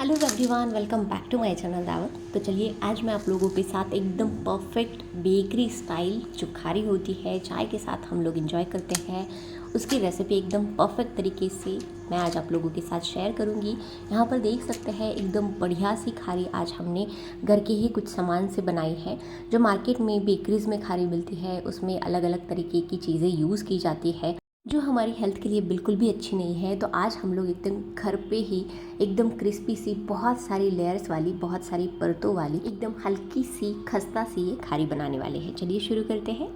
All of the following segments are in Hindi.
Hello everyone, welcome back to my channel Dawat. तो चलिए आज मैं आप लोगों के साथ एकदम परफेक्ट बेकरी स्टाइल जो खारी होती है, चाय के साथ हम लोग एंजॉय करते हैं, उसकी रेसिपी एकदम परफेक्ट तरीके से मैं आज आप लोगों के साथ शेयर करूंगी। यहाँ पर देख सकते हैं एकदम बढ़िया सी खारी आज हमने घर के ही कुछ सामान से बनाई है। जो मार्केट में बेकरीज़ में खारी मिलती है उसमें अलग अलग तरीके की चीज़ें यूज़ की जाती है जो हमारी हेल्थ के लिए बिल्कुल भी अच्छी नहीं है। तो आज हम लोग एकदम घर पे ही एकदम क्रिस्पी सी, बहुत सारी लेयर्स वाली, बहुत सारी परतों वाली, एकदम हल्की सी खस्ता सी ये खारी बनाने वाले हैं। चलिए शुरू करते हैं।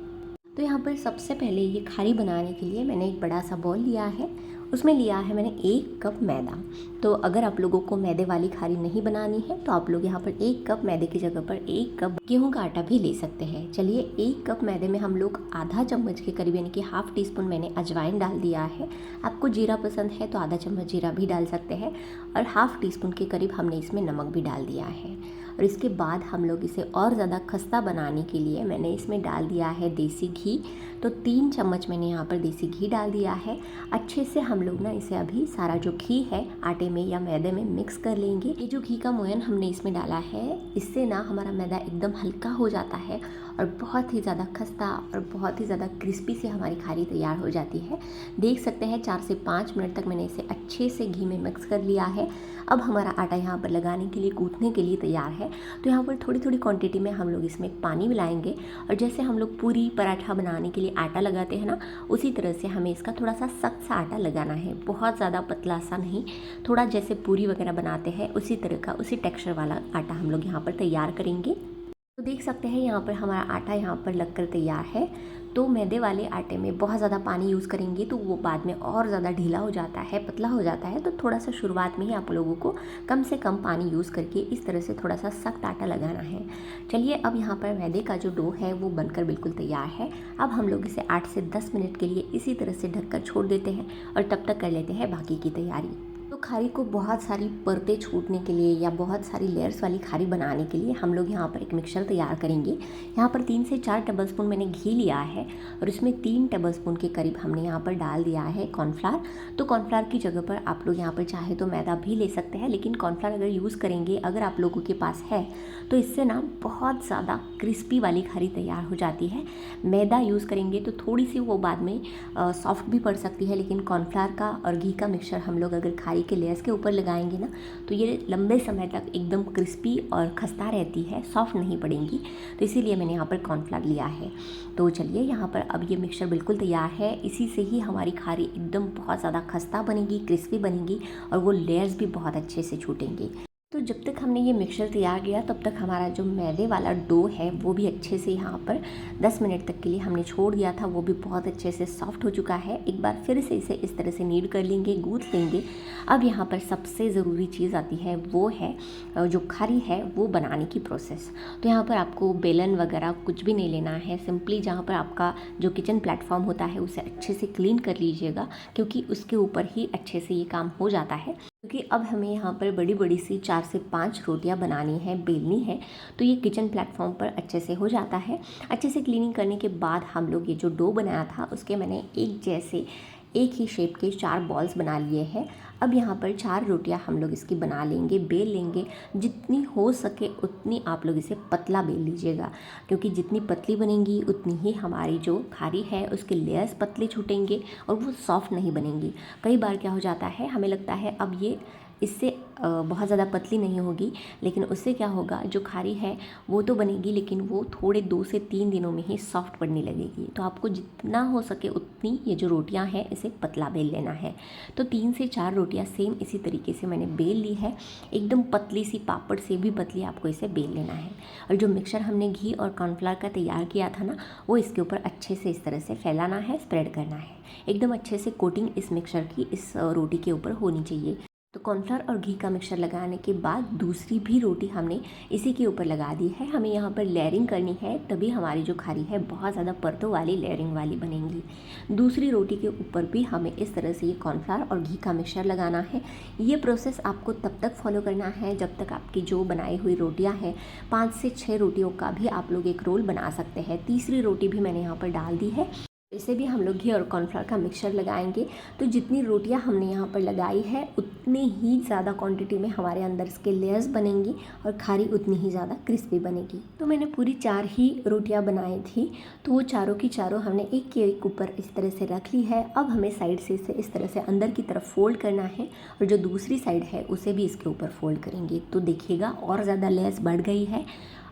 तो यहाँ पर सबसे पहले ये खारी बनाने के लिए मैंने एक बड़ा सा बॉल लिया है, उसमें लिया है मैंने 1 कप मैदा। तो अगर आप लोगों को मैदे वाली खारी नहीं बनानी है तो आप लोग यहाँ पर 1 कप मैदे की जगह पर 1 कप गेहूं का आटा भी ले सकते हैं। चलिए 1 कप मैदे में हम लोग आधा चम्मच के करीब यानी कि हाफ टी स्पून मैंने अजवाइन डाल दिया है। आपको जीरा पसंद है तो आधा चम्मच जीरा भी डाल सकते हैं, और हाफ टी स्पून के करीब हमने इसमें नमक भी डाल दिया है। और इसके बाद हम लोग इसे और ज़्यादा खस्ता बनाने के लिए मैंने इसमें डाल दिया है देसी घी। तो 3 चम्मच मैंने यहाँ पर देसी घी डाल दिया है। अच्छे से हम लोग ना इसे अभी सारा जो घी है आटे में या मैदे में मिक्स कर लेंगे। ये जो घी का मोयन हमने इसमें डाला है, इससे ना हमारा मैदा एकदम हल्का हो जाता है और बहुत ही ज़्यादा खस्ता और बहुत ही ज़्यादा क्रिस्पी से हमारी खारी तैयार हो जाती है। देख सकते हैं 4 से 5 मिनट तक मैंने इसे अच्छे से घी में मिक्स कर लिया है। अब हमारा आटा यहाँ पर लगाने के लिए, गूँथने के लिए तैयार है। तो यहाँ पर थोड़ी थोड़ी क्वांटिटी में हम लोग इसमें पानी मिलाएंगे, और जैसे हम लोग पूरी पराठा बनाने के लिए आटा लगाते हैं ना, उसी तरह से हमें इसका थोड़ा सा सख्त सा आटा लगाना है। बहुत ज़्यादा पतला सा नहीं, थोड़ा जैसे पूरी वगैरह बनाते हैं उसी तरह का, उसी टेक्सचर वाला आटा हम लोग यहाँ पर तैयार करेंगे। तो देख सकते हैं यहाँ पर हमारा आटा यहाँ पर लगकर तैयार है। तो मैदे वाले आटे में बहुत ज़्यादा पानी यूज़ करेंगे तो वो बाद में और ज़्यादा ढीला हो जाता है, पतला हो जाता है। तो थोड़ा सा शुरुआत में ही आप लोगों को कम से कम पानी यूज़ करके इस तरह से थोड़ा सा सख्त आटा लगाना है। चलिए अब यहाँ पर मैदे का जो डो है वो बनकर बिल्कुल तैयार है। अब हम लोग इसे 8 से 10 मिनट के लिए इसी तरह से ढककर छोड़ देते हैं, और तब तक कर लेते हैं बाकी की तैयारी। तो खारी को बहुत सारी परतें छूटने के लिए या बहुत सारी लेयर्स वाली खारी बनाने के लिए हम लोग यहाँ पर एक मिक्सचर तैयार करेंगे। यहाँ पर 3 से 4 टेबलस्पून मैंने घी लिया है, और इसमें 3 टेबलस्पून के करीब हमने यहाँ पर डाल दिया है कॉर्नफ्लावर। तो कॉर्नफ्लावर की जगह पर आप लोग यहाँ पर चाहे तो मैदा भी ले सकते हैं, लेकिन कॉर्नफ्लावर अगर यूज़ करेंगे, अगर आप लोगों के पास है, तो इससे ना बहुत ज़्यादा क्रिस्पी वाली खारी तैयार हो जाती है। मैदा यूज़ करेंगे तो थोड़ी सी वो बाद में सॉफ्ट भी पड़ सकती है, लेकिन कॉर्नफ्लावर का और घी का मिक्सचर हम लोग अगर खारी के लेयर्स के ऊपर लगाएंगे ना, तो ये लंबे समय तक एकदम क्रिस्पी और खस्ता रहती है, सॉफ्ट नहीं पड़ेंगी। तो इसीलिए मैंने यहाँ पर कॉर्नफ्लावर लिया है। तो चलिए यहाँ पर अब ये मिक्सचर बिल्कुल तैयार है। इसी से ही हमारी खारी एकदम बहुत ज़्यादा खस्ता बनेगी, क्रिस्पी बनेगी, और वो लेयर्स भी बहुत अच्छे से छूटेंगे। तो जब तक हमने ये मिक्सचर तैयार किया तब तक हमारा जो मैदे वाला डो है वो भी अच्छे से यहाँ पर 10 मिनट तक के लिए हमने छोड़ दिया था, वो भी बहुत अच्छे से सॉफ्ट हो चुका है। एक बार फिर से इसे इस तरह से नीड कर लेंगे, गूँथ लेंगे। अब यहाँ पर सबसे ज़रूरी चीज़ आती है, वो है जो खारी है वो बनाने की प्रोसेस। तो यहाँ पर आपको बेलन वगैरह कुछ भी नहीं लेना है। सिंपली जहाँ पर आपका जो किचन प्लेटफॉर्म होता है उसे अच्छे से क्लीन कर लीजिएगा, क्योंकि उसके ऊपर ही अच्छे से ये काम हो जाता है। क्योंकि अब हमें यहाँ पर बड़ी बड़ी सी 4 से 5 रोटियाँ बनानी है, बेलनी है, तो ये किचन प्लेटफॉर्म पर अच्छे से हो जाता है। अच्छे से क्लीनिंग करने के बाद हम लोग ये जो डो बनाया था उसके मैंने एक ही शेप के 4 बॉल्स बना लिए हैं। अब यहाँ पर 4 रोटियाँ हम लोग इसकी बना लेंगे, बेल लेंगे। जितनी हो सके उतनी आप लोग इसे पतला बेल लीजिएगा, क्योंकि जितनी पतली बनेंगी उतनी ही हमारी जो खारी है उसके लेयर्स पतले छूटेंगे और वो सॉफ्ट नहीं बनेंगी। कई बार क्या हो जाता है, हमें लगता है अब ये इससे बहुत ज़्यादा पतली नहीं होगी, लेकिन उससे क्या होगा, जो खारी है वो तो बनेगी लेकिन वो थोड़े 2 से 3 दिनों में ही सॉफ्ट पड़ने लगेगी। तो आपको जितना हो सके उतनी ये जो रोटियां हैं इसे पतला बेल लेना है। तो 3 से 4 रोटियां सेम इसी तरीके से मैंने बेल ली है। एकदम पतली सी, पापड़ से भी पतली आपको इसे बेल लेना है। और जो मिक्सचर हमने घी और कॉर्नफ्लावर का तैयार किया था ना, वो इसके ऊपर अच्छे से इस तरह से फैलाना है, स्प्रेड करना है। एकदम अच्छे से कोटिंग इस मिक्सचर की इस रोटी के ऊपर होनी चाहिए। तो कॉर्नफ्लावर और घी का मिक्सचर लगाने के बाद दूसरी भी रोटी हमने इसी के ऊपर लगा दी है। हमें यहाँ पर लेयरिंग करनी है, तभी हमारी जो खारी है बहुत ज़्यादा परतों वाली, लेयरिंग वाली बनेंगी। दूसरी रोटी के ऊपर भी हमें इस तरह से ये कॉर्नफ्लावर और घी का मिक्सचर लगाना है। ये प्रोसेस आपको तब तक फॉलो करना है जब तक आपकी जो बनाई हुई रोटियाँ हैं, 5 से 6 रोटियों का भी आप लोग एक रोल बना सकते हैं। तीसरी रोटी भी मैंने यहाँ पर डाल दी है। इसे भी हम लोग घी और कॉर्नफ्लावर का मिक्सचर लगाएंगे। तो जितनी रोटियां हमने यहाँ पर लगाई है उतनी ही ज़्यादा क्वांटिटी में हमारे अंदर इसके लेयर्स बनेंगी और खारी उतनी ही ज़्यादा क्रिस्पी बनेगी। तो मैंने पूरी 4 ही रोटियां बनाई थी, तो वो चारों की चारों हमने एक के एक ऊपर इस तरह से रख ली है। अब हमें साइड से इसे इस तरह से अंदर की तरफ फोल्ड करना है और जो दूसरी साइड है उसे भी इसके ऊपर फोल्ड करेंगे। तो देखिएगा और ज़्यादा लेयर्स बढ़ गई है।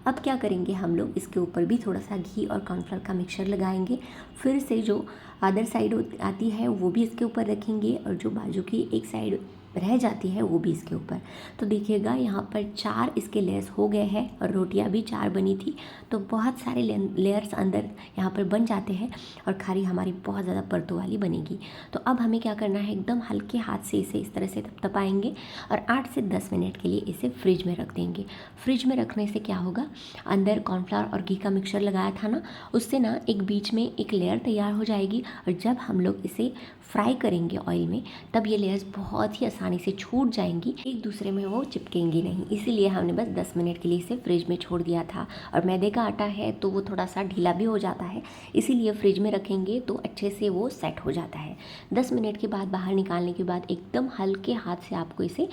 अब क्या करेंगे, हम लोग इसके ऊपर भी थोड़ा सा घी और कॉर्नफ्लावर का मिक्सचर लगाएंगे। फिर से जो अदर साइड आती है वो भी इसके ऊपर रखेंगे और जो बाजू की एक साइड रह जाती है वो भी इसके ऊपर। तो देखिएगा यहाँ पर 4 इसके लेयर्स हो गए हैं और रोटियां भी 4 बनी थी, तो बहुत सारे लेयर्स अंदर यहाँ पर बन जाते हैं और खारी हमारी बहुत ज़्यादा परतों वाली बनेगी। तो अब हमें क्या करना है, एकदम हल्के हाथ से इसे इस तरह से तपाएंगे और 8 से 10 मिनट के लिए इसे फ्रिज में रख देंगे। फ्रिज में रखने से क्या होगा, अंदर कॉर्नफ्लावर और घी का मिक्सचर लगाया था ना, उससे ना एक बीच में एक लेयर तैयार हो जाएगी और जब हम लोग इसे फ्राई करेंगे ऑयल में तब ये लेयर्स बहुत ही आसानी से छूट जाएंगी, एक दूसरे में वो चिपकेंगी नहीं। इसीलिए हमने बस 10 मिनट के लिए इसे फ्रिज में छोड़ दिया था। और मैदे का आटा है तो वो थोड़ा सा ढीला भी हो जाता है, इसीलिए फ्रिज में रखेंगे तो अच्छे से वो सेट हो जाता है। 10 मिनट के बाद बाहर निकालने के बाद एकदम हल्के हाथ से आपको इसे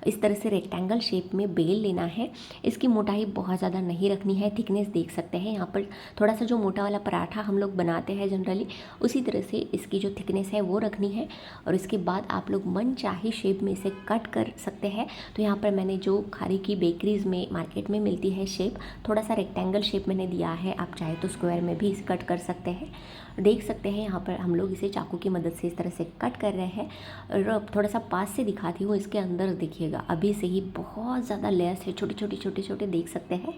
इस तरह से रेक्टेंगल शेप में बेल लेना है। इसकी मोटाई बहुत ज़्यादा नहीं रखनी है, थिकनेस देख सकते हैं यहाँ पर थोड़ा सा जो मोटा वाला पराठा हम लोग बनाते हैं जनरली, उसी तरह से इसकी जो थिकनेस है वो रखनी है। और इसके बाद आप लोग मन चाहे शेप में इसे कट कर सकते हैं। तो यहाँ पर मैंने जो खारी की बेकरीज़ में मार्केट में मिलती है शेप, थोड़ा सा रेक्टेंगल शेप मैंने दिया है, आप चाहे तो स्क्वायर में भी इसे कट कर सकते हैं। देख सकते हैं यहाँ पर हम लोग इसे चाकू की मदद से इस तरह से कट कर रहे हैं। और अब थोड़ा सा पास से दिखाती हूँ, इसके अंदर देखिएगा अभी से ही बहुत ज़्यादा लेयर्स है, छोटे छोटे देख सकते हैं।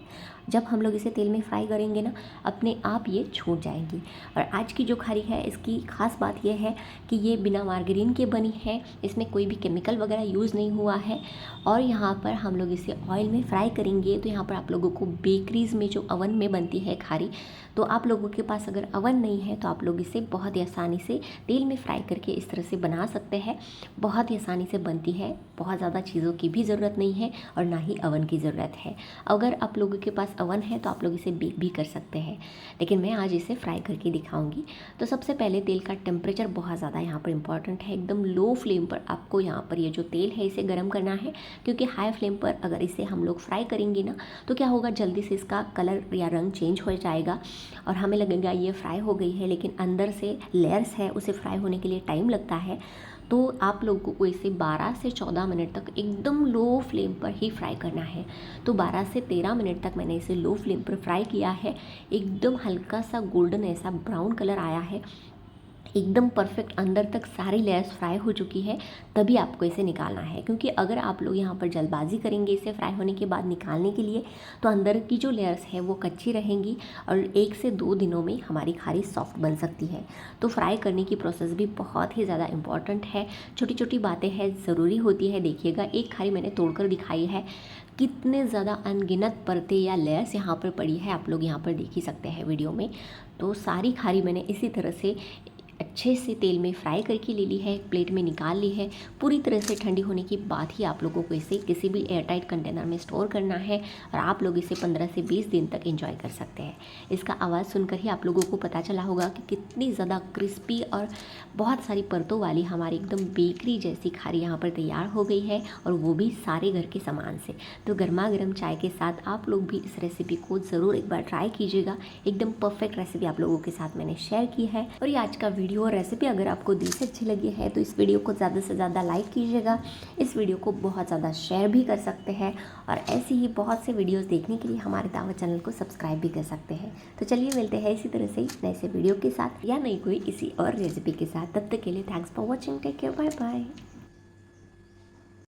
जब हम लोग इसे तेल में फ्राई करेंगे ना, अपने आप ये छूट जाएंगी। और आज की जो खारी है इसकी खास बात यह है कि ये बिना मार्गरीन के बनी है, इसमें कोई भी केमिकल वगैरह यूज़ नहीं हुआ है। और यहाँ पर हम लोग इसे ऑयल में फ्राई करेंगे। तो यहाँ पर आप लोगों को बेकरीज़ में जो अवन में बनती है खारी, तो आप लोगों के पास अगर अवन नहीं है तो आप लोग इसे बहुत ही आसानी से तेल में फ्राई करके इस तरह से बना सकते हैं। बहुत ही आसानी से बनती है, बहुत ज़्यादा चीज़ों की भी ज़रूरत नहीं है और ना ही अवन की ज़रूरत है। अगर आप लोगों के पास अवन है तो आप लोग इसे बेक भी कर सकते हैं, लेकिन मैं आज इसे फ्राई करके दिखाऊंगी। तो सबसे पहले तेल का टेम्परेचर बहुत ज़्यादा यहाँ पर इंपॉर्टेंट है। एकदम लो फ्लेम पर आपको यहाँ पर ये जो तेल है इसे गर्म करना है, क्योंकि हाई फ्लेम पर अगर इसे हम लोग फ्राई करेंगे ना तो क्या होगा, जल्दी से इसका कलर या रंग चेंज हो जाएगा और हमें लगेगा ये फ्राई हो गई है, लेकिन अंदर से लेयर्स है उसे फ्राई होने के लिए टाइम लगता है। तो आप लोगों को इसे 12 से 14 मिनट तक एकदम लो फ्लेम पर ही फ्राई करना है। तो 12 से 13 मिनट तक मैंने इसे लो फ्लेम पर फ्राई किया है। एकदम हल्का सा गोल्डन ऐसा ब्राउन कलर आया है, एकदम परफेक्ट अंदर तक सारी लेयर्स फ्राई हो चुकी है, तभी आपको इसे निकालना है। क्योंकि अगर आप लोग यहाँ पर जल्दबाजी करेंगे इसे फ्राई होने के बाद निकालने के लिए, तो अंदर की जो लेयर्स है वो कच्ची रहेंगी और 1 से 2 दिनों में हमारी खारी सॉफ्ट बन सकती है। तो फ्राई करने की प्रोसेस भी बहुत ही ज़्यादा इंपॉर्टेंट है, छोटी छोटी बातें हैं ज़रूरी होती है। देखिएगा एक खारी मैंने तोड़कर दिखाई है, कितने ज़्यादा अनगिनत परतें या लेयर्स यहाँ पर पड़ी है, आप लोग यहाँ पर देख ही सकते हैं वीडियो में। तो सारी खारी मैंने इसी तरह से अच्छे से तेल में फ्राई करके ले ली है, एक प्लेट में निकाल ली है। पूरी तरह से ठंडी होने के बाद ही आप लोगों को इसे किसी भी एयरटाइट कंटेनर में स्टोर करना है और आप लोग इसे 15 से 20 दिन तक एंजॉय कर सकते हैं। इसका आवाज़ सुनकर ही आप लोगों को पता चला होगा कि कितनी ज़्यादा क्रिस्पी और बहुत सारी परतों वाली हमारी एकदम बेकरी जैसी खारी यहाँ पर तैयार हो गई है, और वो भी सारे घर के सामान से। तो गर्मा गर्म चाय के साथ आप लोग भी इस रेसिपी को ज़रूर एक बार ट्राई कीजिएगा। एकदम परफेक्ट रेसिपी आप लोगों के साथ मैंने शेयर की है। और ये आज का वीडियो और रेसिपी अगर आपको दिल से अच्छी लगी है तो इस वीडियो को ज़्यादा से ज़्यादा लाइक कीजिएगा, इस वीडियो को बहुत ज़्यादा शेयर भी कर सकते हैं, और ऐसे ही बहुत से वीडियोस देखने के लिए हमारे दावत चैनल को सब्सक्राइब भी कर सकते हैं। तो चलिए मिलते हैं इसी तरह से नए से वीडियो के साथ या नई कोई इसी और रेसिपी के साथ। तब तक के लिए thanks for watching, take care, bye bye.